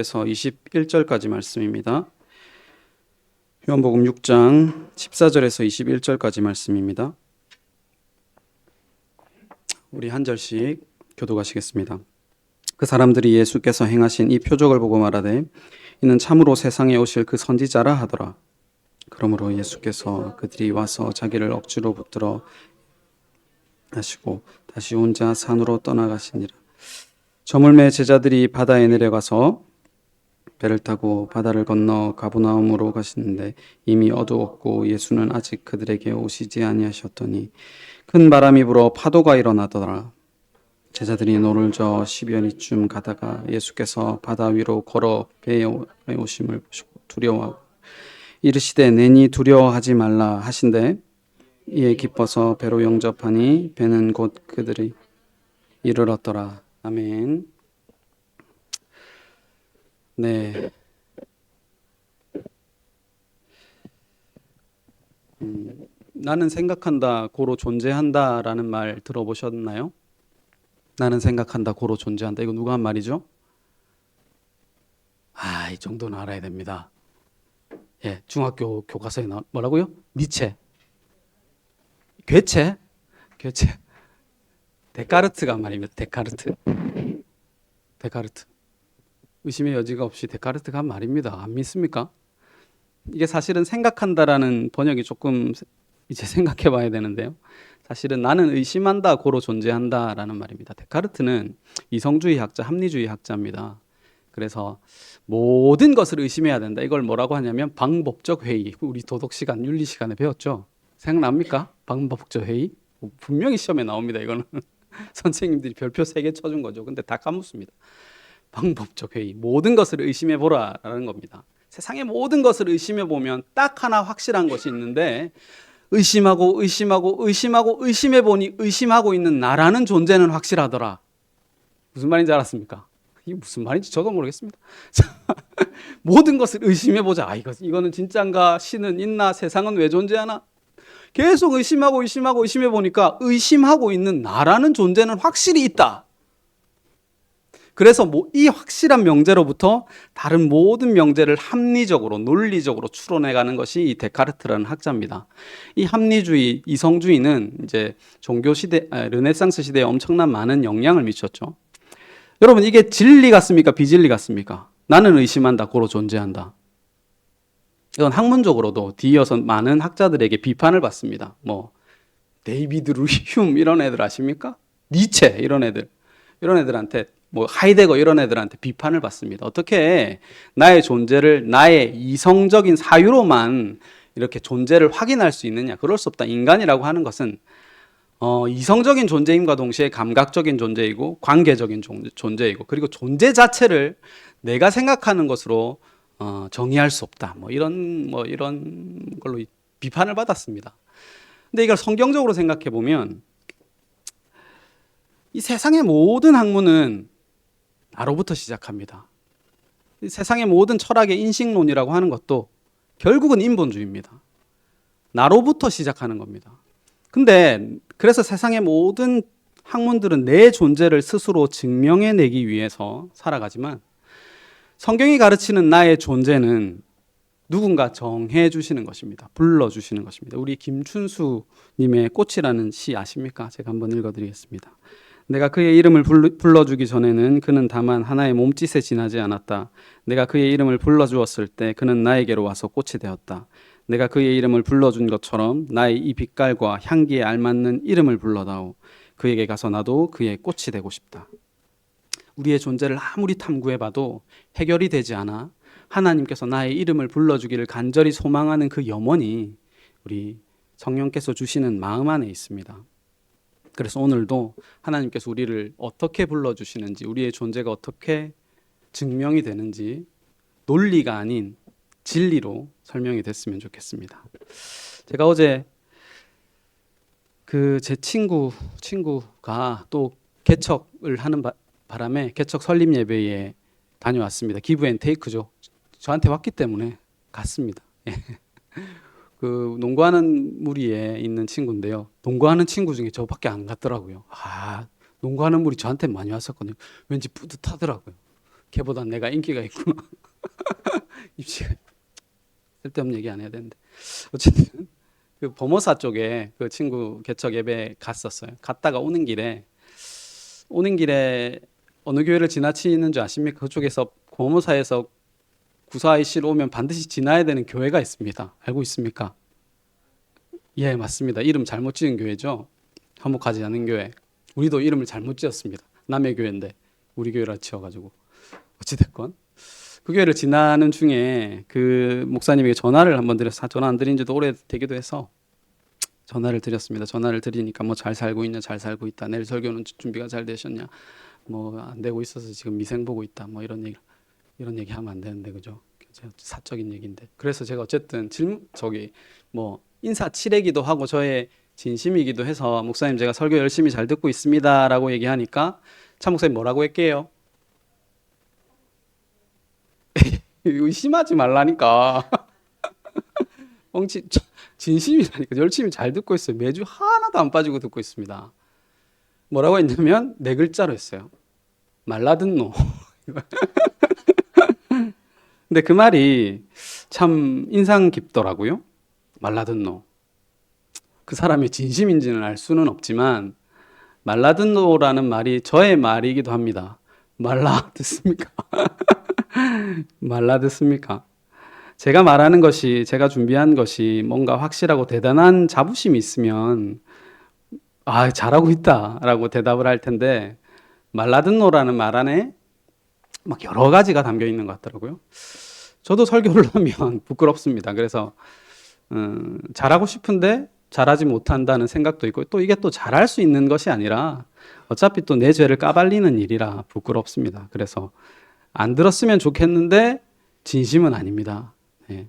에서 21절까지 말씀입니다. 요한복음 6장 14절에서 21절까지 말씀입니다. 우리 한 절씩 교독하시겠습니다. 그 사람들이 예수께서 행하신 이 표적을 보고 말하되 이는 참으로 세상에 오실 그 선지자라 하더라. 그러므로 예수께서 그들이 와서 자기를 억지로 붙들어 하시고 다시 혼자 산으로 떠나가시니라. 저물매 제자들이 바다에 내려가서 배를 타고 바다를 건너 가버나움으로 가시는데 이미 어두웠고 예수는 아직 그들에게 오시지 아니하셨더니 큰 바람이 불어 파도가 일어나더라. 제자들이 노를 저어 10여리쯤 가다가 예수께서 바다 위로 걸어 배에 오심을 보시고 두려워하고 이르시되 내니 두려워하지 말라 하신대 이에 기뻐서 배로 영접하니 배는 곧 그들이 이르렀더라. 아멘. 네. 나는 생각한다, 고로 존재한다라는 말 들어보셨나요? 나는 생각한다, 고로 존재한다. 이거 누가 한 말이죠? 이 정도는 알아야 됩니다. 예, 중학교 교과서에 뭐라고요? 니체. 괴체. 데카르트가 한 말입니다. 데카르트. 의심의 여지가 없이 데카르트가 한 말입니다. 안 믿습니까? 이게 사실은 생각한다라는 번역이 조금 이제 생각해 봐야 되는데요. 사실은 나는 의심한다, 고로 존재한다라는 말입니다. 데카르트는 이성주의 학자, 합리주의 학자입니다. 그래서 모든 것을 의심해야 된다. 이걸 뭐라고 하냐면 방법적 회의. 우리 도덕 시간, 윤리 시간에 배웠죠? 생각납니까? 방법적 회의? 분명히 시험에 나옵니다. 이거는 선생님들이 별표 3개 쳐준 거죠. 근데 다 까먹습니다. 방법적 회의. 모든 것을 의심해 보라라는 겁니다. 세상의 모든 것을 의심해 보면 딱 하나 확실한 것이 있는데 의심하고 의심해 보니 의심하고 있는 나라는 존재는 확실하더라. 무슨 말인지 알았습니까? 이게 무슨 말인지 저도 모르겠습니다. 모든 것을 의심해 보자. 이거는 진짜인가? 신은 있나? 세상은 왜 존재하나? 계속 의심해 보니까 의심하고 있는 나라는 존재는 확실히 있다. 그래서 이 확실한 명제로부터 다른 모든 명제를 합리적으로, 논리적으로 추론해가는 것이 이 데카르트라는 학자입니다. 이 합리주의, 이성주의는 이제 종교 시대, 르네상스 시대에 엄청난 많은 영향을 미쳤죠. 여러분, 이게 진리 같습니까? 비진리 같습니까? 나는 의심한다, 고로 존재한다. 이건 학문적으로도 뒤이어서 많은 학자들에게 비판을 받습니다. 데이비드 휴մ 이런 애들 아십니까? 니체 이런 애들한테 하이데거 이런 애들한테 비판을 받습니다. 어떻게 나의 존재를 나의 이성적인 사유로만 이렇게 존재를 확인할 수 있느냐? 그럴 수 없다. 인간이라고 하는 것은 이성적인 존재임과 동시에 감각적인 존재이고 관계적인 존재이고 그리고 존재 자체를 내가 생각하는 것으로 정의할 수 없다. 이런 걸로 비판을 받았습니다. 근데 이걸 성경적으로 생각해 보면 이 세상의 모든 학문은 나로부터 시작합니다. 이 세상의 모든 철학의 인식론이라고 하는 것도 결국은 인본주의입니다. 나로부터 시작하는 겁니다. 근데 그래서 세상의 모든 학문들은 내 존재를 스스로 증명해내기 위해서 살아가지만 성경이 가르치는 나의 존재는 누군가 정해주시는 것입니다. 불러주시는 것입니다. 우리 김춘수 님의 꽃이라는 시 아십니까? 제가 한번 읽어드리겠습니다. 내가 그의 이름을 불러주기 전에는 그는 다만 하나의 몸짓에 지나지 않았다. 내가 그의 이름을 불러주었을 때 그는 나에게로 와서 꽃이 되었다. 내가 그의 이름을 불러준 것처럼 나의 이 빛깔과 향기에 알맞는 이름을 불러다오. 그에게 가서 나도 그의 꽃이 되고 싶다. 우리의 존재를 아무리 탐구해봐도 해결이 되지 않아 하나님께서 나의 이름을 불러주기를 간절히 소망하는 그 염원이 우리 성령께서 주시는 마음 안에 있습니다. 그래서 오늘도 하나님께서 우리를 어떻게 불러주시는지, 우리의 존재가 어떻게 증명이 되는지 논리가 아닌 진리로 설명이 됐으면 좋겠습니다. 제가 어제 제 친구가 또 개척을 하는 바람에 개척 설립 예배에 다녀왔습니다. 기브 앤 테이크죠. 저한테 왔기 때문에 갔습니다. 그 농구하는 무리에 있는 친구인데요. 농구하는 친구 중에 저밖에 안 갔더라고요. 농구하는 무리 저한테 많이 왔었거든요. 왠지 뿌듯하더라고요. 걔보다 내가 인기가 있구나. 입시가 쓸데없는 얘기 안 해야 되는데 어쨌든 그 범어사 쪽에 그 친구 개척 예배 갔었어요. 갔다가 오는 길에 어느 교회를 지나치는 줄 아십니까? 그쪽에서 범어사에서 구사IC로 오면 반드시 지나야 되는 교회가 있습니다. 알고 있습니까? 예, 맞습니다. 이름 잘못 지은 교회죠. 화목하지 않은 교회. 우리도 이름을 잘못 지었습니다. 남의 교회인데 우리 교회라 지어가지고 어찌됐건 그 교회를 지나는 중에 그 목사님에게 전화를 한번 드려서 전화 안 드린 지도 오래되기도 해서 전화를 드렸습니다. 전화를 드리니까 뭐 잘 살고 있냐, 잘 살고 있다. 내일 설교는 준비가 잘 되셨냐, 뭐 안 되고 있어서 지금 미생 보고 있다. 뭐 이런 얘기 하면 안 되는데 그죠? 사적인 얘기인데. 그래서 제가 어쨌든 뭐 인사치레기도 하고 저의 진심이기도 해서 목사님 제가 설교 열심히 잘 듣고 있습니다라고 얘기하니까 차 목사님 뭐라고 할게요? 의심하지 말라니까. 진심이라니까. 열심히 잘 듣고 있어요. 매주 하나도 안 빠지고 듣고 있습니다. 뭐라고 했냐면 네 글자로 했어요. 말라든 노. 근데 그 말이 참 인상 깊더라고요. 말라든 노. 그 사람의 진심인지는 알 수는 없지만 말라든 노라는 말이 저의 말이기도 합니다. 말라 듣습니까? 말라 듣습니까? 제가 말하는 것이, 제가 준비한 것이 뭔가 확실하고 대단한 자부심이 있으면 잘하고 있다라고 대답을 할 텐데 말라듣노라는 말 안에 막 여러 가지가 담겨 있는 것 같더라고요. 저도 설교를 하면 부끄럽습니다. 그래서 잘하고 싶은데 잘하지 못한다는 생각도 있고 또 이게 또 잘할 수 있는 것이 아니라 어차피 또 내 죄를 까발리는 일이라 부끄럽습니다. 그래서 안 들었으면 좋겠는데 진심은 아닙니다. 네.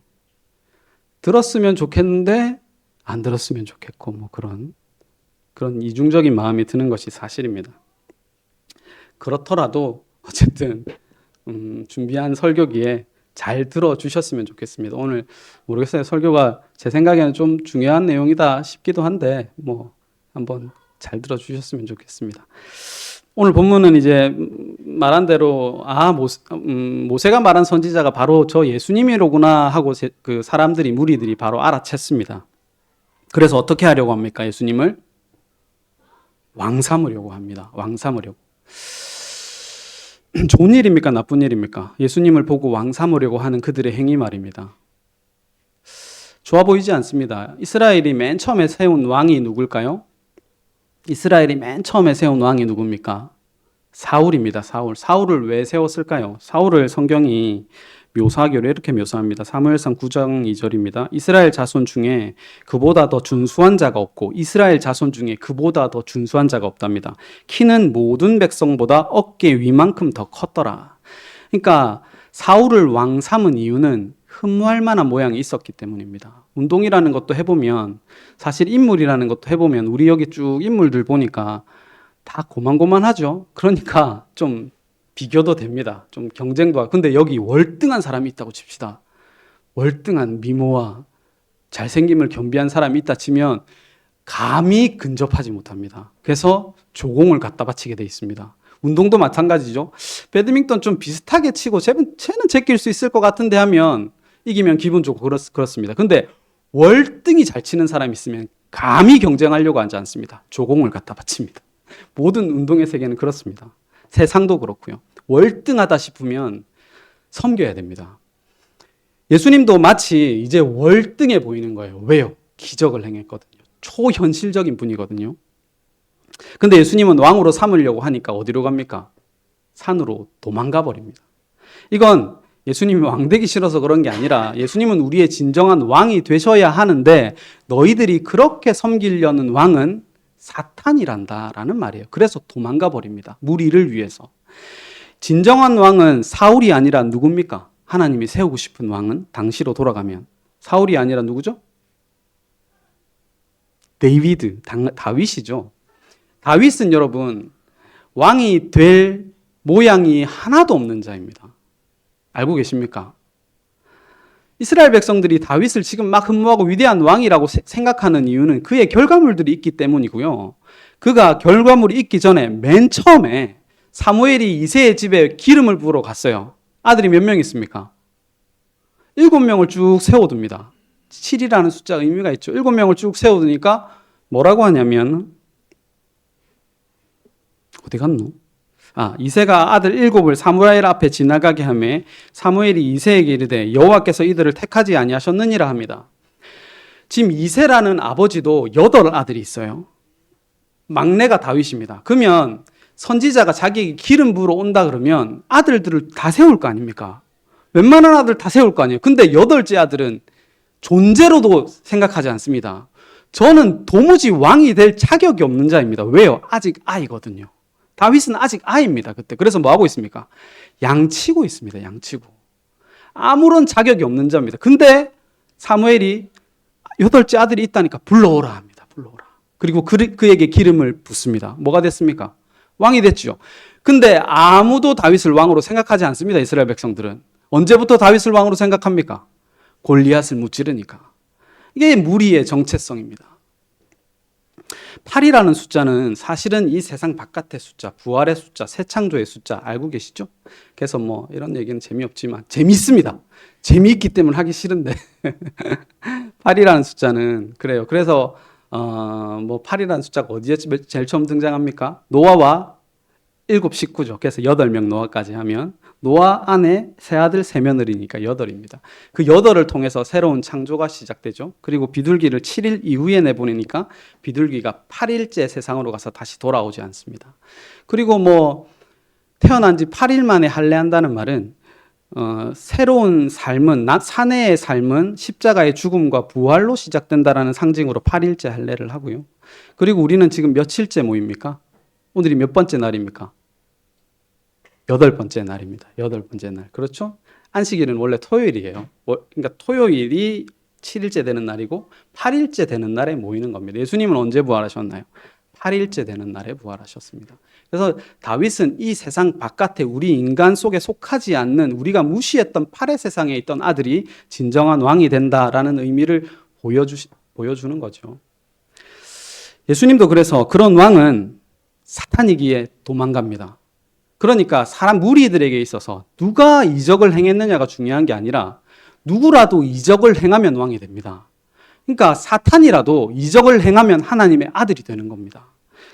들었으면 좋겠는데 안 들었으면 좋겠고 뭐 그런 이중적인 마음이 드는 것이 사실입니다. 그렇더라도 어쨌든 준비한 설교기에 잘 들어주셨으면 좋겠습니다. 오늘 모르겠어요. 설교가 제 생각에는 좀 중요한 내용이다 싶기도 한데 뭐 한번 잘 들어주셨으면 좋겠습니다. 오늘 본문은 이제 말한 대로 모세가 말한 선지자가 바로 저 예수님이로구나 하고 그 무리들이 바로 알아챘습니다. 그래서 어떻게 하려고 합니까? 예수님을 왕 삼으려고 합니다. 왕 삼으려고. 좋은 일입니까? 나쁜 일입니까? 예수님을 보고 왕 삼으려고 하는 그들의 행위 말입니다. 좋아 보이지 않습니다. 이스라엘이 맨 처음에 세운 왕이 누굴까요? 이스라엘이 맨 처음에 세운 왕이 누굽니까? 사울입니다. 사울을 왜 세웠을까요? 사울을 성경이 묘사하기로 이렇게 묘사합니다. 사무엘상 9장 2절입니다. 이스라엘 자손 중에 그보다 더 준수한 자가 없고 이스라엘 자손 중에 그보다 더 준수한 자가 없답니다. 키는 모든 백성보다 어깨 위만큼 더 컸더라. 그러니까 사울을 왕 삼은 이유는 흠모할 만한 모양이 있었기 때문입니다. 운동이라는 것도 해보면 사실 인물이라는 것도 해보면 우리 여기 쭉 인물들 보니까 다 고만고만하죠. 그러니까 좀 비교도 됩니다. 좀 경쟁도 하고. 근데 여기 월등한 사람이 있다고 칩시다. 월등한 미모와 잘생김을 겸비한 사람이 있다 치면 감히 근접하지 못합니다. 그래서 조공을 갖다 바치게 돼 있습니다. 운동도 마찬가지죠. 배드민턴 좀 비슷하게 치고 쟤는 제낄 수 있을 것 같은데 하면 이기면 기분 좋고 그렇습니다. 근데 월등히 잘 치는 사람이 있으면 감히 경쟁하려고 하지 않습니다. 조공을 갖다 바칩니다. 모든 운동의 세계는 그렇습니다. 세상도 그렇고요. 월등하다 싶으면 섬겨야 됩니다. 예수님도 마치 이제 월등해 보이는 거예요. 왜요? 기적을 행했거든요. 초현실적인 분이거든요. 근데 예수님은 왕으로 삼으려고 하니까 어디로 갑니까? 산으로 도망가 버립니다. 이건 예수님이 왕 되기 싫어서 그런 게 아니라 예수님은 우리의 진정한 왕이 되셔야 하는데 너희들이 그렇게 섬기려는 왕은 사탄이란다라는 말이에요. 그래서 도망가 버립니다. 무리를 위해서. 진정한 왕은 사울이 아니라 누굽니까? 하나님이 세우고 싶은 왕은 당시로 돌아가면 사울이 아니라 누구죠? 다윗이죠. 다윗은 여러분 왕이 될 모양이 하나도 없는 자입니다. 알고 계십니까? 이스라엘 백성들이 다윗을 지금 막 흠모하고 위대한 왕이라고 생각하는 이유는 그의 결과물들이 있기 때문이고요. 그가 결과물이 있기 전에 맨 처음에 사무엘이 이새의 집에 기름을 부으러 갔어요. 아들이 몇 명 있습니까? 7명을 쭉 세워둡니다. 7이라는 숫자가 의미가 있죠. 7명을 쭉 세워두니까 뭐라고 하냐면, 어디 갔노? 이새가 아들 7을 사무엘 앞에 지나가게 하매 사무엘이 이새에게 이르되 여호와께서 이들을 택하지 아니하셨느니라 합니다. 지금 이새라는 아버지도 8아들이 있어요. 막내가 다윗입니다. 그러면 선지자가 자기에게 기름 부으러 온다 그러면 아들들을 다 세울 거 아닙니까? 웬만한 아들 다 세울 거 아니에요. 근데 8째 아들은 존재로도 생각하지 않습니다. 저는 도무지 왕이 될 자격이 없는 자입니다. 왜요? 아직 아이거든요. 다윗은 아직 아이입니다. 그때. 그래서 뭐 하고 있습니까? 양치고 있습니다. 양치고. 아무런 자격이 없는 자입니다. 근데 사무엘이 8째 아들이 있다니까 불러오라 합니다. 불러오라. 그리고 그에게 기름을 붓습니다. 뭐가 됐습니까? 왕이 됐죠. 근데 아무도 다윗을 왕으로 생각하지 않습니다. 이스라엘 백성들은. 언제부터 다윗을 왕으로 생각합니까? 골리앗을 무찌르니까. 이게 무리의 정체성입니다. 8이라는 숫자는 사실은 이 세상 바깥의 숫자, 부활의 숫자, 새 창조의 숫자 알고 계시죠? 그래서 뭐 이런 얘기는 재미없지만 재미있습니다. 재미있기 때문에 하기 싫은데 8이라는 숫자는 그래요. 그래서 뭐 8이라는 숫자가 어디에 제일 처음 등장합니까? 노아와 7 식구죠. 그래서 8명 노아까지 하면 노아 안에 세 아들 세 며느리니까 8입니다. 그 8을 통해서 새로운 창조가 시작되죠. 그리고 비둘기를 7일 이후에 내보내니까 비둘기가 8일째 세상으로 가서 다시 돌아오지 않습니다. 그리고 뭐 태어난 지 8일 만에 할례한다는 말은 새로운 삶은 사내의 삶은 십자가의 죽음과 부활로 시작된다라는 상징으로 8일째 할례를 하고요. 그리고 우리는 지금 며칠째 모입니까? 오늘이 몇 번째 날입니까? 8번째 날입니다. 8번째 날. 그렇죠? 안식일은 원래 토요일이에요. 그러니까 토요일이 7일째 되는 날이고 8일째 되는 날에 모이는 겁니다. 예수님은 언제 부활하셨나요? 8일째 되는 날에 부활하셨습니다. 그래서 다윗은 이 세상 바깥에 우리 인간 속에 속하지 않는 우리가 무시했던 8의 세상에 있던 아들이 진정한 왕이 된다라는 의미를 보여주는 거죠. 예수님도 그래서 그런 왕은 사탄이기에 도망갑니다. 그러니까 사람 무리들에게 있어서 누가 이적을 행했느냐가 중요한 게 아니라 누구라도 이적을 행하면 왕이 됩니다. 그러니까 사탄이라도 이적을 행하면 하나님의 아들이 되는 겁니다.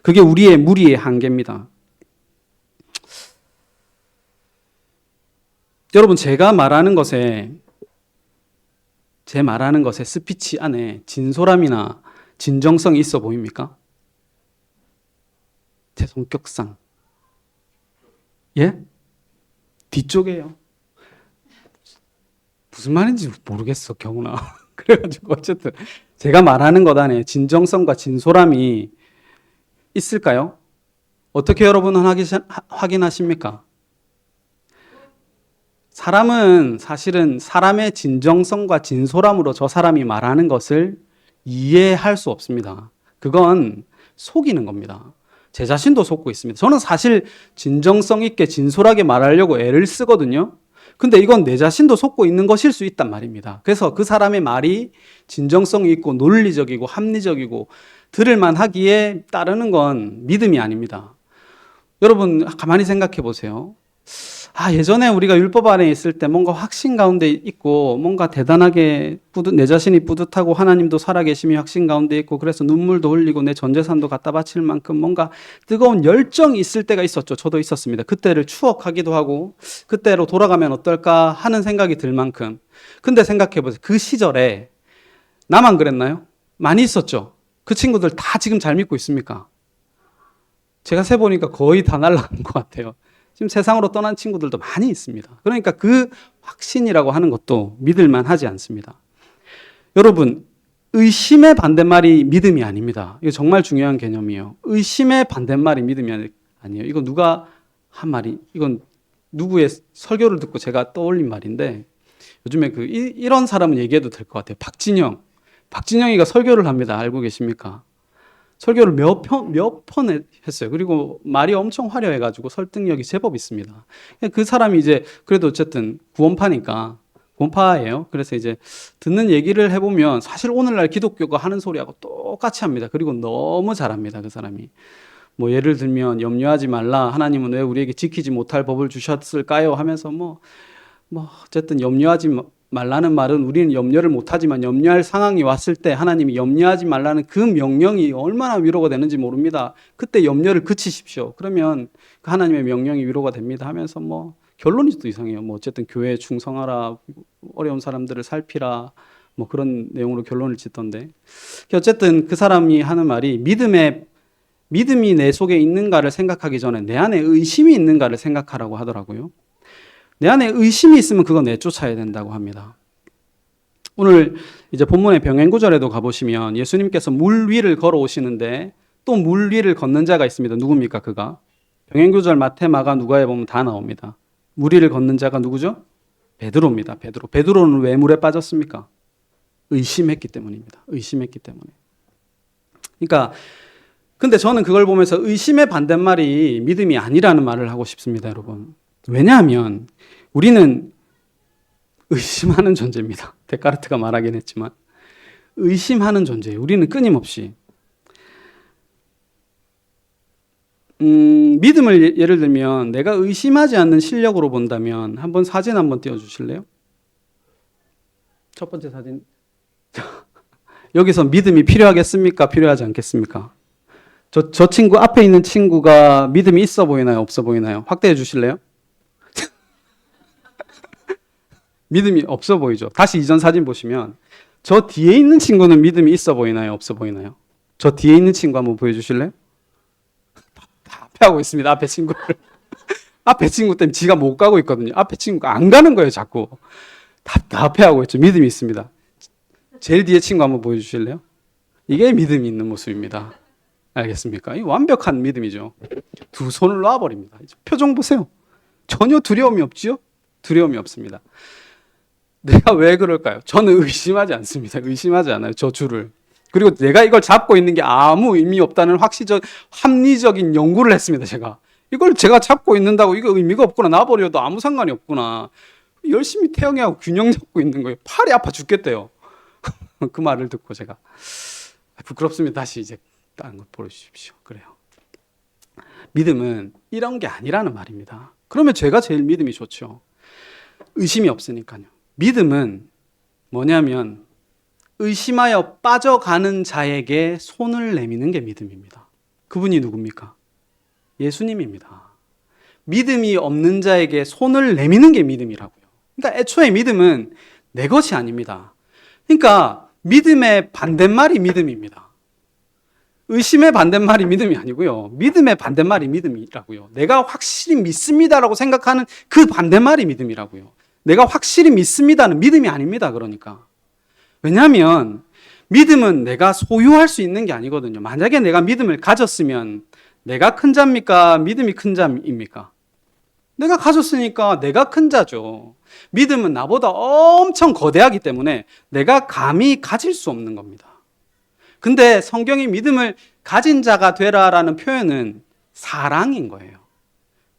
그게 우리의 무리의 한계입니다. 여러분, 제 말하는 것에 스피치 안에 진솔함이나 진정성이 있어 보입니까? 제 성격상. 예? 뒤쪽에요. 무슨 말인지 모르겠어, 경훈아. 그래가지고 어쨌든 제가 말하는 것 안에 진정성과 진솔함이 있을까요? 어떻게 여러분은 확인하십니까? 사람은 사실은 사람의 진정성과 진솔함으로 저 사람이 말하는 것을 이해할 수 없습니다. 그건 속이는 겁니다. 제 자신도 속고 있습니다. 저는 사실 진정성 있게 진솔하게 말하려고 애를 쓰거든요. 근데 이건 내 자신도 속고 있는 것일 수 있단 말입니다. 그래서 그 사람의 말이 진정성이 있고 논리적이고 합리적이고 들을만 하기에 따르는 건 믿음이 아닙니다. 여러분 가만히 생각해 보세요. 예전에 우리가 율법 안에 있을 때 뭔가 확신 가운데 있고 뭔가 대단하게 내 자신이 뿌듯하고 하나님도 살아계심이 확신 가운데 있고 그래서 눈물도 흘리고 내 전 재산도 갖다 바칠 만큼 뭔가 뜨거운 열정이 있을 때가 있었죠. 저도 있었습니다. 그때를 추억하기도 하고 그때로 돌아가면 어떨까 하는 생각이 들 만큼. 근데 생각해 보세요. 그 시절에 나만 그랬나요? 많이 있었죠. 그 친구들 다 지금 잘 믿고 있습니까? 제가 세보니까 거의 다 날아간 것 같아요. 지금 세상으로 떠난 친구들도 많이 있습니다. 그러니까 그 확신이라고 하는 것도 믿을만 하지 않습니다. 여러분, 의심의 반대말이 믿음이 아닙니다. 이거 정말 중요한 개념이에요. 의심의 반대말이 믿음이 아니에요. 이거 누가 한 말이, 이건 누구의 설교를 듣고 제가 떠올린 말인데 요즘에 이런 사람은 얘기해도 될 것 같아요. 박진영이가 설교를 합니다. 알고 계십니까? 설교를 몇 번 했어요. 그리고 말이 엄청 화려해가지고 설득력이 제법 있습니다. 그 사람이 이제 그래도 어쨌든 구원파예요. 그래서 이제 듣는 얘기를 해보면 사실 오늘날 기독교가 하는 소리하고 똑같이 합니다. 그리고 너무 잘합니다. 그 사람이. 뭐 예를 들면 염려하지 말라. 하나님은 왜 우리에게 지키지 못할 법을 주셨을까요? 하면서 어쨌든 염려하지 말라는 말은 우리는 염려를 못하지만 염려할 상황이 왔을 때 하나님이 염려하지 말라는 그 명령이 얼마나 위로가 되는지 모릅니다. 그때 염려를 그치십시오. 그러면 그 하나님의 명령이 위로가 됩니다 하면서 결론이 또 이상해요. 어쨌든 교회에 충성하라, 어려운 사람들을 살피라, 그런 내용으로 결론을 짓던데. 어쨌든 그 사람이 하는 말이 믿음이 내 속에 있는가를 생각하기 전에 내 안에 의심이 있는가를 생각하라고 하더라고요. 내 안에 의심이 있으면 그거 내쫓아야 된다고 합니다. 오늘 이제 본문의 병행구절에도 가보시면 예수님께서 물 위를 걸어오시는데 또 물 위를 걷는 자가 있습니다. 누굽니까 그가? 병행구절 마태, 마가, 누가에 보면 다 나옵니다. 물 위를 걷는 자가 누구죠? 베드로입니다. 베드로. 베드로는 왜 물에 빠졌습니까? 의심했기 때문입니다. 의심했기 때문에. 그러니까 근데 저는 그걸 보면서 의심의 반대말이 믿음이 아니라는 말을 하고 싶습니다, 여러분. 왜냐하면 우리는 의심하는 존재입니다. 데카르트가 말하긴 했지만 의심하는 존재예요. 우리는 끊임없이 믿음을 예를 들면 내가 의심하지 않는 실력으로 본다면 한번 사진 한번 띄워주실래요? 첫 번째 사진. 여기서 믿음이 필요하겠습니까? 필요하지 않겠습니까? 저 친구 앞에 있는 친구가 믿음이 있어 보이나요? 없어 보이나요? 확대해 주실래요? 믿음이 없어 보이죠? 다시 이전 사진 보시면 저 뒤에 있는 친구는 믿음이 있어 보이나요? 없어 보이나요? 저 뒤에 있는 친구 한번 보여주실래요? 다 앞에 하고 있습니다. 앞에 친구를. 앞에 친구 때문에 지가 못 가고 있거든요. 앞에 친구가 안 가는 거예요. 자꾸. 다 앞에 하고 있죠. 믿음이 있습니다. 제일 뒤에 친구 한번 보여주실래요? 이게 믿음이 있는 모습입니다. 알겠습니까? 이 완벽한 믿음이죠. 두 손을 놔버립니다. 표정 보세요. 전혀 두려움이 없지요? 두려움이 없습니다. 내가 왜 그럴까요? 저는 의심하지 않습니다. 의심하지 않아요. 저 줄을. 그리고 내가 이걸 잡고 있는 게 아무 의미 없다는 합리적인 연구를 했습니다. 이걸 제가 잡고 있는다고 이거 의미가 없구나. 놔버려도 아무 상관이 없구나. 열심히 태영이하고 균형 잡고 있는 거예요. 팔이 아파 죽겠대요. 그 말을 듣고 제가 부끄럽습니다. 다시 이제 다른 것 보여주십시오. 그래요. 믿음은 이런 게 아니라는 말입니다. 그러면 제가 제일 믿음이 좋죠. 의심이 없으니까요. 믿음은 뭐냐면 의심하여 빠져가는 자에게 손을 내미는 게 믿음입니다. 그분이 누굽니까? 예수님입니다. 믿음이 없는 자에게 손을 내미는 게 믿음이라고요. 그러니까 애초에 믿음은 내 것이 아닙니다. 그러니까 믿음의 반대말이 믿음입니다. 의심의 반대말이 믿음이 아니고요. 믿음의 반대말이 믿음이라고요. 내가 확실히 믿습니다라고 생각하는 그 반대말이 믿음이라고요. 내가 확실히 믿습니다는 믿음이 아닙니다. 그러니까. 왜냐하면 믿음은 내가 소유할 수 있는 게 아니거든요. 만약에 내가 믿음을 가졌으면 내가 큰 자입니까? 믿음이 큰 자입니까? 내가 가졌으니까 내가 큰 자죠. 믿음은 나보다 엄청 거대하기 때문에 내가 감히 가질 수 없는 겁니다. 근데 성경이 믿음을 가진 자가 되라라는 표현은 사랑인 거예요.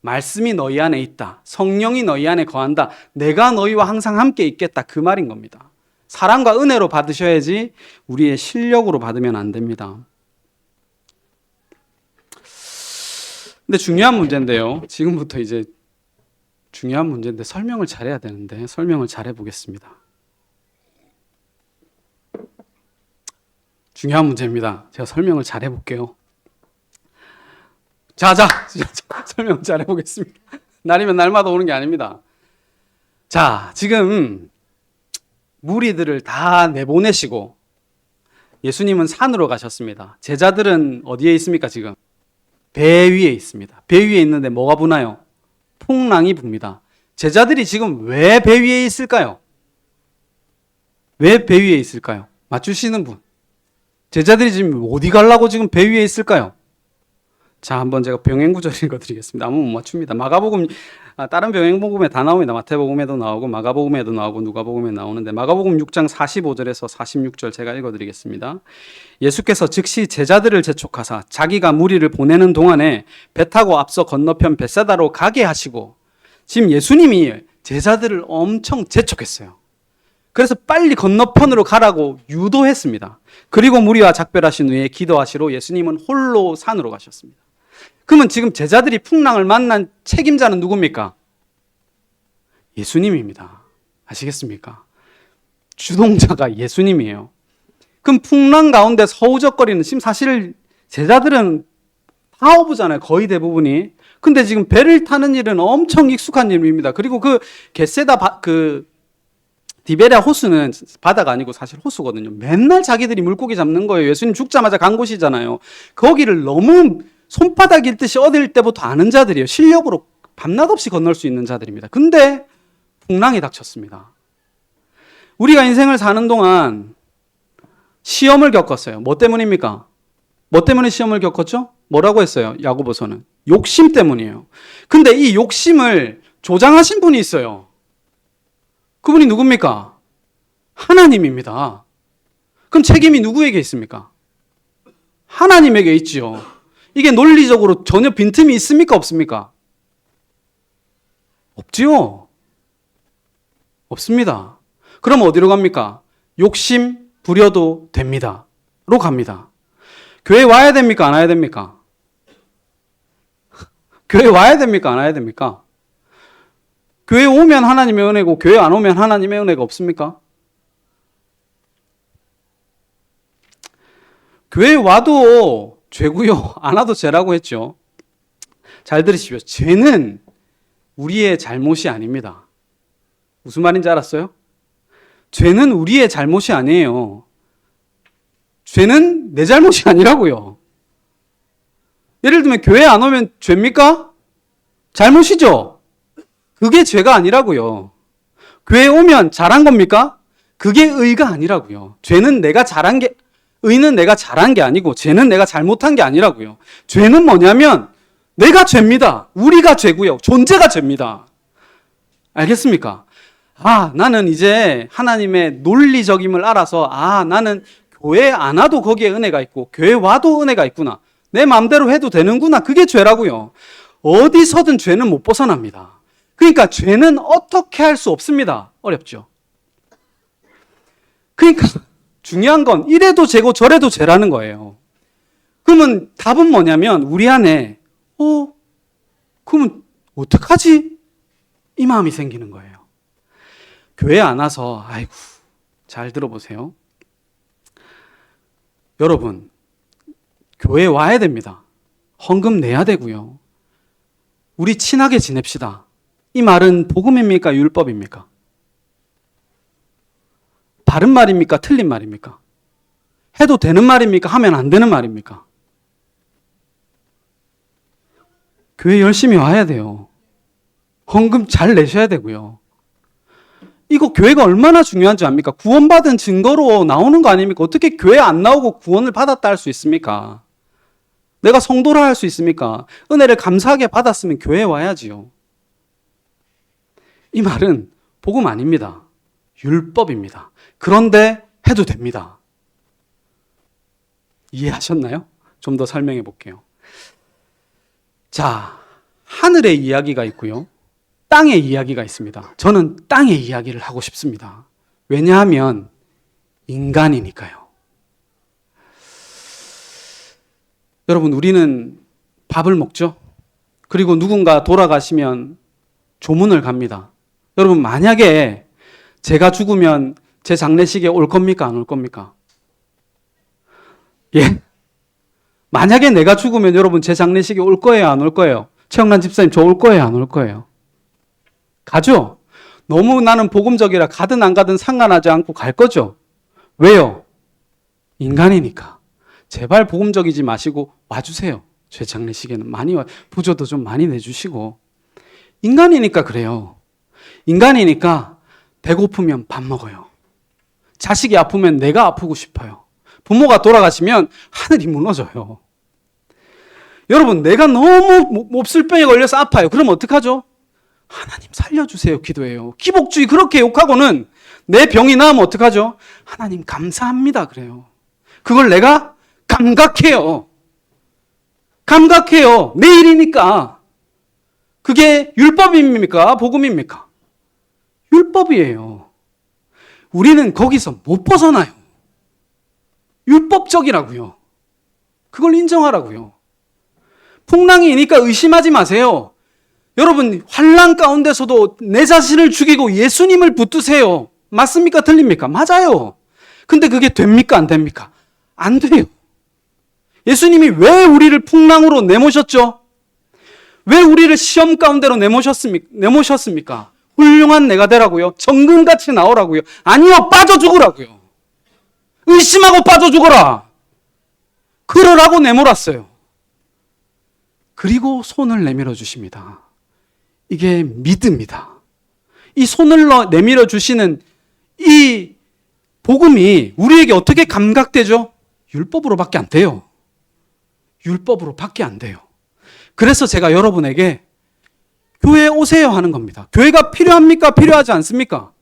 말씀이 너희 안에 있다. 성령이 너희 안에 거한다. 내가 너희와 항상 함께 있겠다. 그 말인 겁니다. 사랑과 은혜로 받으셔야지 우리의 실력으로 받으면 안 됩니다. 근데 중요한 문제인데요. 지금부터 이제 중요한 문제인데 설명을 잘해야 되는데 설명을 잘해 보겠습니다. 중요한 문제입니다. 제가 설명을 잘해 볼게요. 자, 설명 잘해 보겠습니다. 날이면 날마다 오는 게 아닙니다. 자, 지금 무리들을 다 내보내시고 예수님은 산으로 가셨습니다. 제자들은 어디에 있습니까, 지금? 배 위에 있습니다. 배 위에 있는데 뭐가 부나요? 풍랑이 붑니다. 제자들이 지금 왜 배 위에 있을까요? 왜 배 위에 있을까요? 맞추시는 분. 제자들이 지금 어디 가려고 지금 배 위에 있을까요? 자, 한번 제가 병행구절 읽어드리겠습니다. 아무 못 맞춥니다. 마가복음, 다른 병행복음에 다 나옵니다. 마태복음에도 나오고 마가복음에도 나오고 누가복음에 나오는데 마가복음 6장 45절에서 46절 제가 읽어드리겠습니다. 예수께서 즉시 제자들을 재촉하사 자기가 무리를 보내는 동안에 배 타고 앞서 건너편 벳사다로 가게 하시고, 지금 예수님이 제자들을 엄청 재촉했어요. 그래서 빨리 건너편으로 가라고 유도했습니다. 그리고 무리와 작별하신 후에 기도하시러 예수님은 홀로 산으로 가셨습니다. 그러면 지금 제자들이 풍랑을 만난 책임자는 누굽니까? 예수님입니다. 아시겠습니까? 주동자가 예수님이에요. 그럼 풍랑 가운데 서우적거리는, 지금 사실 제자들은 파워부잖아요. 거의 대부분이. 근데 지금 배를 타는 일은 엄청 익숙한 일입니다. 그리고 그 겟세다 디베랴 호수는 바다가 아니고 사실 호수거든요. 맨날 자기들이 물고기 잡는 거예요. 예수님 죽자마자 간 곳이잖아요. 거기를 너무 손바닥 일듯이 어릴 때부터 아는 자들이에요. 실력으로 밤낮 없이 건널 수 있는 자들입니다. 근데 풍랑이 닥쳤습니다. 우리가 인생을 사는 동안 시험을 겪었어요. 뭐 때문입니까? 뭐 때문에 시험을 겪었죠? 뭐라고 했어요? 야고보서는 욕심 때문이에요. 근데 이 욕심을 조장하신 분이 있어요. 그분이 누굽니까? 하나님입니다. 그럼 책임이 누구에게 있습니까? 하나님에게 있지요. 이게 논리적으로 전혀 빈틈이 있습니까? 없습니까? 없지요. 없습니다. 그럼 어디로 갑니까? 욕심 부려도 됩니다. 로 갑니다. 교회 와야 됩니까? 안 와야 됩니까? 교회 와야 됩니까? 안 와야 됩니까? 교회 오면 하나님의 은혜고 교회 안 오면 하나님의 은혜가 없습니까? 교회 와도 죄고요. 안 와도 죄라고 했죠. 잘 들으십시오. 죄는 우리의 잘못이 아닙니다. 무슨 말인지 알았어요? 죄는 우리의 잘못이 아니에요. 죄는 내 잘못이 아니라고요. 예를 들면 교회 안 오면 죄입니까? 잘못이죠. 그게 죄가 아니라고요. 교회 오면 잘한 겁니까? 그게 의가 아니라고요. 죄는 내가 잘한 게, 의는 내가 잘한 게 아니고 죄는 내가 잘못한 게 아니라고요. 죄는 뭐냐면 내가 죄입니다. 우리가 죄고요. 존재가 죄입니다. 알겠습니까? 나는 이제 하나님의 논리적임을 알아서 나는 교회 안 와도 거기에 은혜가 있고 교회 와도 은혜가 있구나. 내 마음대로 해도 되는구나. 그게 죄라고요. 어디서든 죄는 못 벗어납니다. 그러니까 죄는 어떻게 할 수 없습니다. 어렵죠. 그러니까 중요한 건 이래도 죄고 저래도 죄라는 거예요. 그러면 답은 뭐냐면 우리 안에 그러면 어떡하지? 이 마음이 생기는 거예요. 교회 안 와서 아이고 잘 들어보세요. 여러분 교회 와야 됩니다. 헌금 내야 되고요. 우리 친하게 지냅시다. 이 말은 복음입니까? 율법입니까? 바른 말입니까? 틀린 말입니까? 해도 되는 말입니까? 하면 안 되는 말입니까? 교회 열심히 와야 돼요. 헌금 잘 내셔야 되고요. 이거 교회가 얼마나 중요한 줄 압니까? 구원받은 증거로 나오는 거 아닙니까? 어떻게 교회 안 나오고 구원을 받았다 할 수 있습니까? 내가 성도라 할 수 있습니까? 은혜를 감사하게 받았으면 교회에 와야지요. 이 말은 복음 아닙니다. 율법입니다. 그런데 해도 됩니다. 이해하셨나요? 좀 더 설명해 볼게요. 자, 하늘의 이야기가 있고요. 땅의 이야기가 있습니다. 저는 땅의 이야기를 하고 싶습니다. 왜냐하면 인간이니까요. 여러분, 우리는 밥을 먹죠? 그리고 누군가 돌아가시면 조문을 갑니다. 여러분, 만약에 제가 죽으면 제 장례식에 올 겁니까? 안 올 겁니까? 예? 만약에 내가 죽으면 여러분 제 장례식에 올 거예요? 안 올 거예요? 최영란 집사님 저 올 거예요? 안 올 거예요? 가죠? 너무 나는 복음적이라 가든 안 가든 상관하지 않고 갈 거죠? 왜요? 인간이니까. 제발 복음적이지 마시고 와주세요. 제 장례식에는 많이 부조도 좀 많이 내주시고. 인간이니까 그래요. 인간이니까 배고프면 밥 먹어요. 자식이 아프면 내가 아프고 싶어요. 부모가 돌아가시면 하늘이 무너져요. 여러분, 내가 너무 몹쓸병에 걸려서 아파요. 그럼 어떡하죠? 하나님 살려주세요 기도해요. 기복주의 그렇게 욕하고는 내 병이 나으면 어떡하죠? 하나님 감사합니다 그래요. 그걸 내가 감각해요. 감각해요. 내 일이니까. 그게 율법입니까? 복음입니까? 율법이에요. 우리는 거기서 못 벗어나요. 율법적이라고요. 그걸 인정하라고요. 풍랑이니까 의심하지 마세요. 여러분, 환난 가운데서도 내 자신을 죽이고 예수님을 붙드세요. 맞습니까? 틀립니까? 맞아요. 근데 그게 됩니까? 안 됩니까? 안 돼요. 예수님이 왜 우리를 풍랑으로 내모셨죠? 왜 우리를 시험 가운데로 내모셨습니까? 훌륭한 내가 되라고요? 정금같이 나오라고요? 아니요, 빠져 죽으라고요. 의심하고 빠져 죽어라. 그러라고 내몰았어요. 그리고 손을 내밀어 주십니다. 이게 믿음이다. 이 손을 내밀어 주시는 이 복음이 우리에게 어떻게 감각되죠? 율법으로밖에 안 돼요. 율법으로밖에 안 돼요. 그래서 제가 여러분에게 교회에 오세요 하는 겁니다. 교회가 필요합니까? 필요하지 않습니까?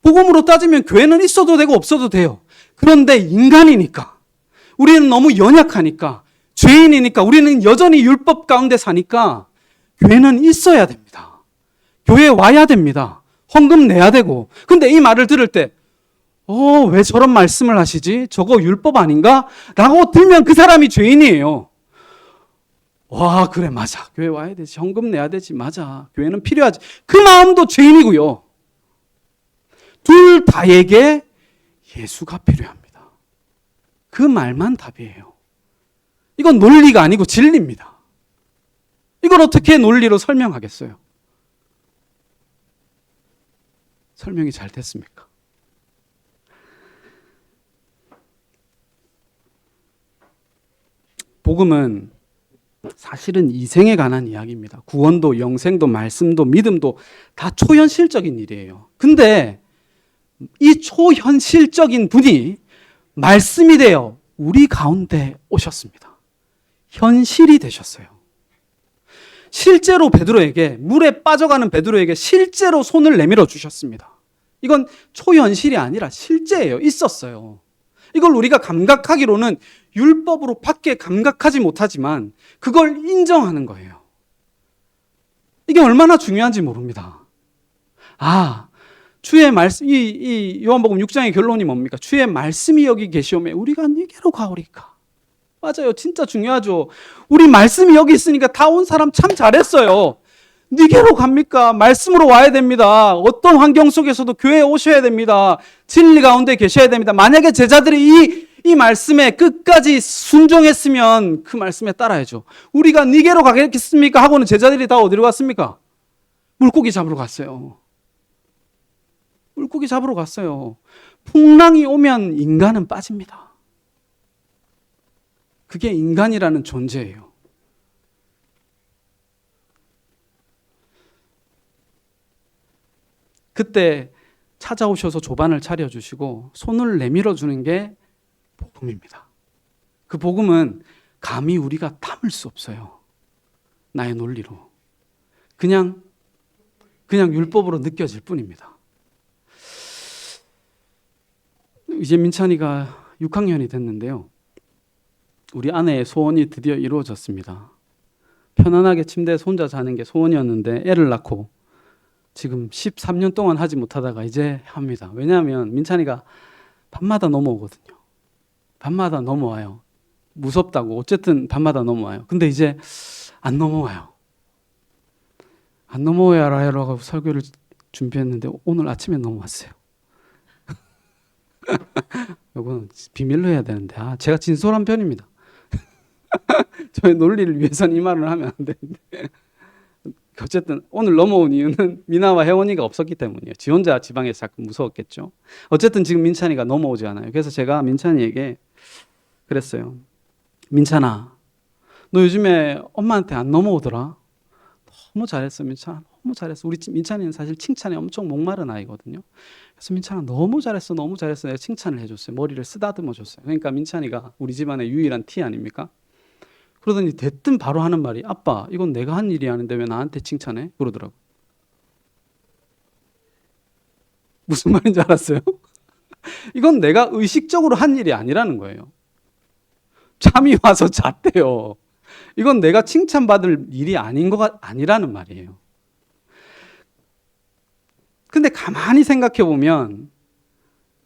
복음으로 따지면 교회는 있어도 되고 없어도 돼요. 그런데 인간이니까, 우리는 너무 연약하니까, 죄인이니까, 우리는 여전히 율법 가운데 사니까 교회는 있어야 됩니다. 교회에 와야 됩니다. 헌금 내야 되고. 근데 이 말을 들을 때 왜 저런 말씀을 하시지? 저거 율법 아닌가? 라고 들면 그 사람이 죄인이에요. 와, 그래, 맞아. 교회 와야 되지. 헌금 내야 되지. 맞아. 교회는 필요하지. 그 마음도 죄인이고요. 둘 다에게 예수가 필요합니다. 그 말만 답이에요. 이건 논리가 아니고 진리입니다. 이걸 어떻게 논리로 설명하겠어요? 설명이 잘 됐습니까? 복음은 사실은 이생에 관한 이야기입니다. 구원도, 영생도, 말씀도, 믿음도 다 초현실적인 일이에요. 근데 이 초현실적인 분이 말씀이 되어 우리 가운데 오셨습니다. 현실이 되셨어요. 실제로 베드로에게, 물에 빠져가는 베드로에게 실제로 손을 내밀어 주셨습니다. 이건 초현실이 아니라 실제예요. 있었어요. 이걸 우리가 감각하기로는 율법으로 밖에 감각하지 못하지만 그걸 인정하는 거예요. 이게 얼마나 중요한지 모릅니다. 주의 말씀, 이 요한복음 6장의 결론이 뭡니까? 주의 말씀이 여기 계시오매 우리가 네게로 가오리까. 맞아요. 진짜 중요하죠. 우리 말씀이 여기 있으니까 다 온 사람 참 잘했어요. 네게로 갑니까? 말씀으로 와야 됩니다. 어떤 환경 속에서도 교회에 오셔야 됩니다. 진리 가운데 계셔야 됩니다. 만약에 제자들이 이 말씀에 끝까지 순종했으면 그 말씀에 따라야죠. 우리가 네게로 가겠습니까? 하고는 제자들이 다 어디로 갔습니까? 물고기 잡으러 갔어요. 물고기 잡으러 갔어요. 풍랑이 오면 인간은 빠집니다. 그게 인간이라는 존재예요. 그때 찾아오셔서 조반을 차려주시고 손을 내밀어 주는 게 복음입니다. 그 복음은 감히 우리가 담을 수 없어요. 나의 논리로. 그냥 율법으로 느껴질 뿐입니다. 이제 민찬이가 6학년이 됐는데요. 우리 아내의 소원이 드디어 이루어졌습니다. 편안하게 침대에서 혼자 자는 게 소원이었는데 애를 낳고 지금 13년 동안 하지 못하다가 이제 합니다. 왜냐하면 민찬이가 밤마다 넘어오거든요. 밤마다 넘어와요. 무섭다고. 어쨌든 밤마다 넘어와요. 근데 이제 안 넘어와요. 안 넘어와라고 설교를 준비했는데 오늘 아침에 넘어왔어요. 이거는 비밀로 해야 되는데 제가 진솔한 편입니다. 저의 논리를 위해서는 이 말을 하면 안 되는데 어쨌든 오늘 넘어온 이유는 미나와 혜원이가 없었기 때문이에요. 지 혼자 지방에서 자꾸 무서웠겠죠. 어쨌든 지금 민찬이가 넘어오지 않아요. 그래서 제가 민찬이에게 그랬어요. 민찬아, 너 요즘에 엄마한테 안 넘어오더라? 너무 잘했어, 민찬아. 너무 잘했어. 우리 민찬이는 사실 칭찬에 엄청 목마른 아이거든요. 그래서 민찬아 너무 잘했어, 너무 잘했어. 내가 칭찬을 해줬어요. 머리를 쓰다듬어 줬어요. 그러니까 민찬이가 우리 집안의 유일한 티 아닙니까? 그러더니 대뜸 바로 하는 말이 아빠 이건 내가 한 일이 아닌데 왜 나한테 칭찬해? 그러더라고. 무슨 말인지 알았어요? 이건 내가 의식적으로 한 일이 아니라는 거예요. 잠이 와서 잤대요. 이건 내가 칭찬받을 일이 아니라는 말이에요. 근데 가만히 생각해 보면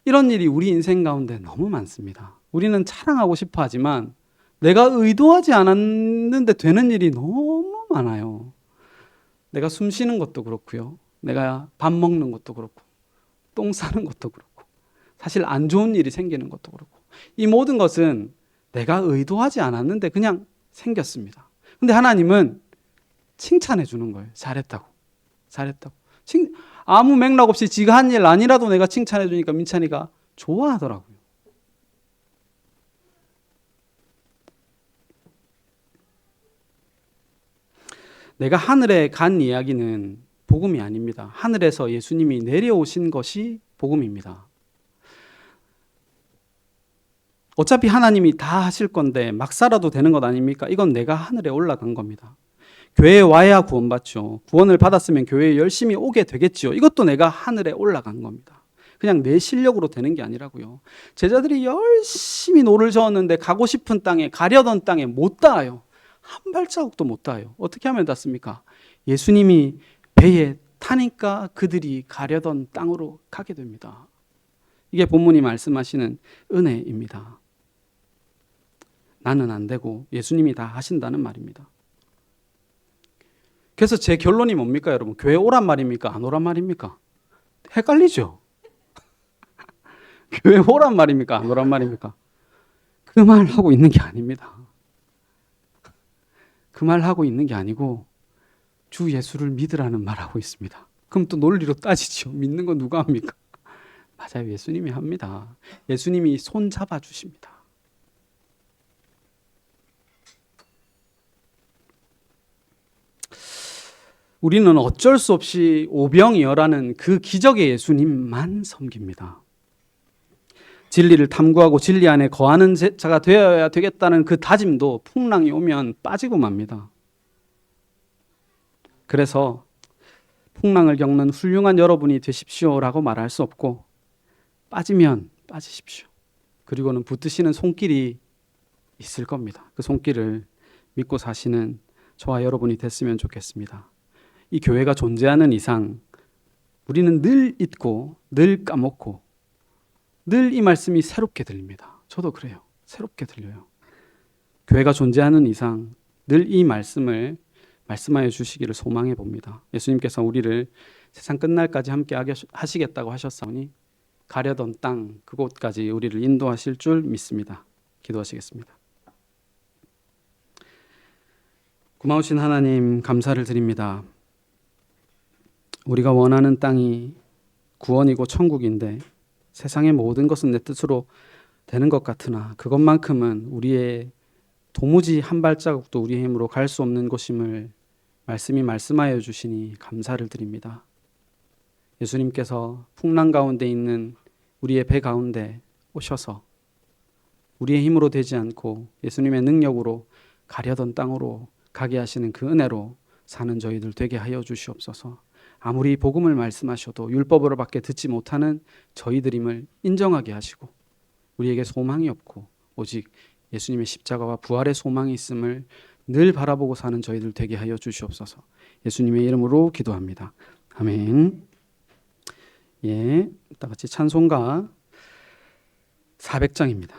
이런 일이 우리 인생 가운데 너무 많습니다. 우리는 자랑하고 싶어 하지만 내가 의도하지 않았는데 되는 일이 너무 많아요. 내가 숨 쉬는 것도 그렇고요. 내가 밥 먹는 것도 그렇고, 똥 싸는 것도 그렇고, 사실 안 좋은 일이 생기는 것도 그렇고, 이 모든 것은 내가 의도하지 않았는데 그냥 생겼습니다. 근데 하나님은 칭찬해 주는 거예요. 잘했다고. 잘했다고. 아무 맥락 없이 지가 한 일 아니라도 내가 칭찬해 주니까 민찬이가 좋아하더라고요. 내가 하늘에 간 이야기는 복음이 아닙니다. 하늘에서 예수님이 내려오신 것이 복음입니다. 어차피 하나님이 다 하실 건데 막 살아도 되는 것 아닙니까? 이건 내가 하늘에 올라간 겁니다. 교회에 와야 구원받죠. 구원을 받았으면 교회에 열심히 오게 되겠지요. 이것도 내가 하늘에 올라간 겁니다. 그냥 내 실력으로 되는 게 아니라고요. 제자들이 열심히 노를 저었는데 가고 싶은 땅에, 가려던 땅에 못 닿아요. 한 발자국도 못 닿아요. 어떻게 하면 닿습니까? 예수님이 배에 타니까 그들이 가려던 땅으로 가게 됩니다. 이게 본문이 말씀하시는 은혜입니다. 나는 안 되고 예수님이 다 하신다는 말입니다. 그래서 제 결론이 뭡니까, 여러분? 교회 오란 말입니까? 안 오란 말입니까? 헷갈리죠? 교회 오란 말입니까? 안 오란 말입니까? 그 말 하고 있는 게 아닙니다. 그 말 하고 있는 게 아니고 주 예수를 믿으라는 말 하고 있습니다. 그럼 또 논리로 따지죠. 믿는 건 누가 합니까? 맞아요. 예수님이 합니다. 예수님이 손 잡아주십니다. 우리는 어쩔 수 없이 오병이어라는 그 기적의 예수님만 섬깁니다. 진리를 탐구하고 진리 안에 거하는 자가 되어야 되겠다는 그 다짐도 풍랑이 오면 빠지고 맙니다. 그래서 풍랑을 겪는 훌륭한 여러분이 되십시오라고 말할 수 없고, 빠지면 빠지십시오. 그리고는 붙드시는 손길이 있을 겁니다. 그 손길을 믿고 사시는 저와 여러분이 됐으면 좋겠습니다. 이 교회가 존재하는 이상 우리는 늘 잊고 늘 까먹고 늘 이 말씀이 새롭게 들립니다. 저도 그래요. 새롭게 들려요. 교회가 존재하는 이상 늘 이 말씀을 말씀하여 주시기를 소망해 봅니다. 예수님께서 우리를 세상 끝날까지 함께 하시겠다고 하셨사오니 가려던 땅 그곳까지 우리를 인도하실 줄 믿습니다. 기도하시겠습니다. 고마우신 하나님, 감사를 드립니다. 우리가 원하는 땅이 구원이고 천국인데 세상의 모든 것은 내 뜻으로 되는 것 같으나 그것만큼은 우리의 도무지 한 발자국도 우리의 힘으로 갈 수 없는 곳임을 말씀이 말씀하여 주시니 감사를 드립니다. 예수님께서 풍랑 가운데 있는 우리의 배 가운데 오셔서 우리의 힘으로 되지 않고 예수님의 능력으로 가려던 땅으로 가게 하시는 그 은혜로 사는 저희들 되게 하여 주시옵소서. 아무리 복음을 말씀하셔도 율법으로밖에 듣지 못하는 저희들임을 인정하게 하시고 우리에게 소망이 없고 오직 예수님의 십자가와 부활의 소망이 있음을 늘 바라보고 사는 저희들 되게 하여 주시옵소서. 예수님의 이름으로 기도합니다. 아멘. 다 같이 찬송가 400장입니다.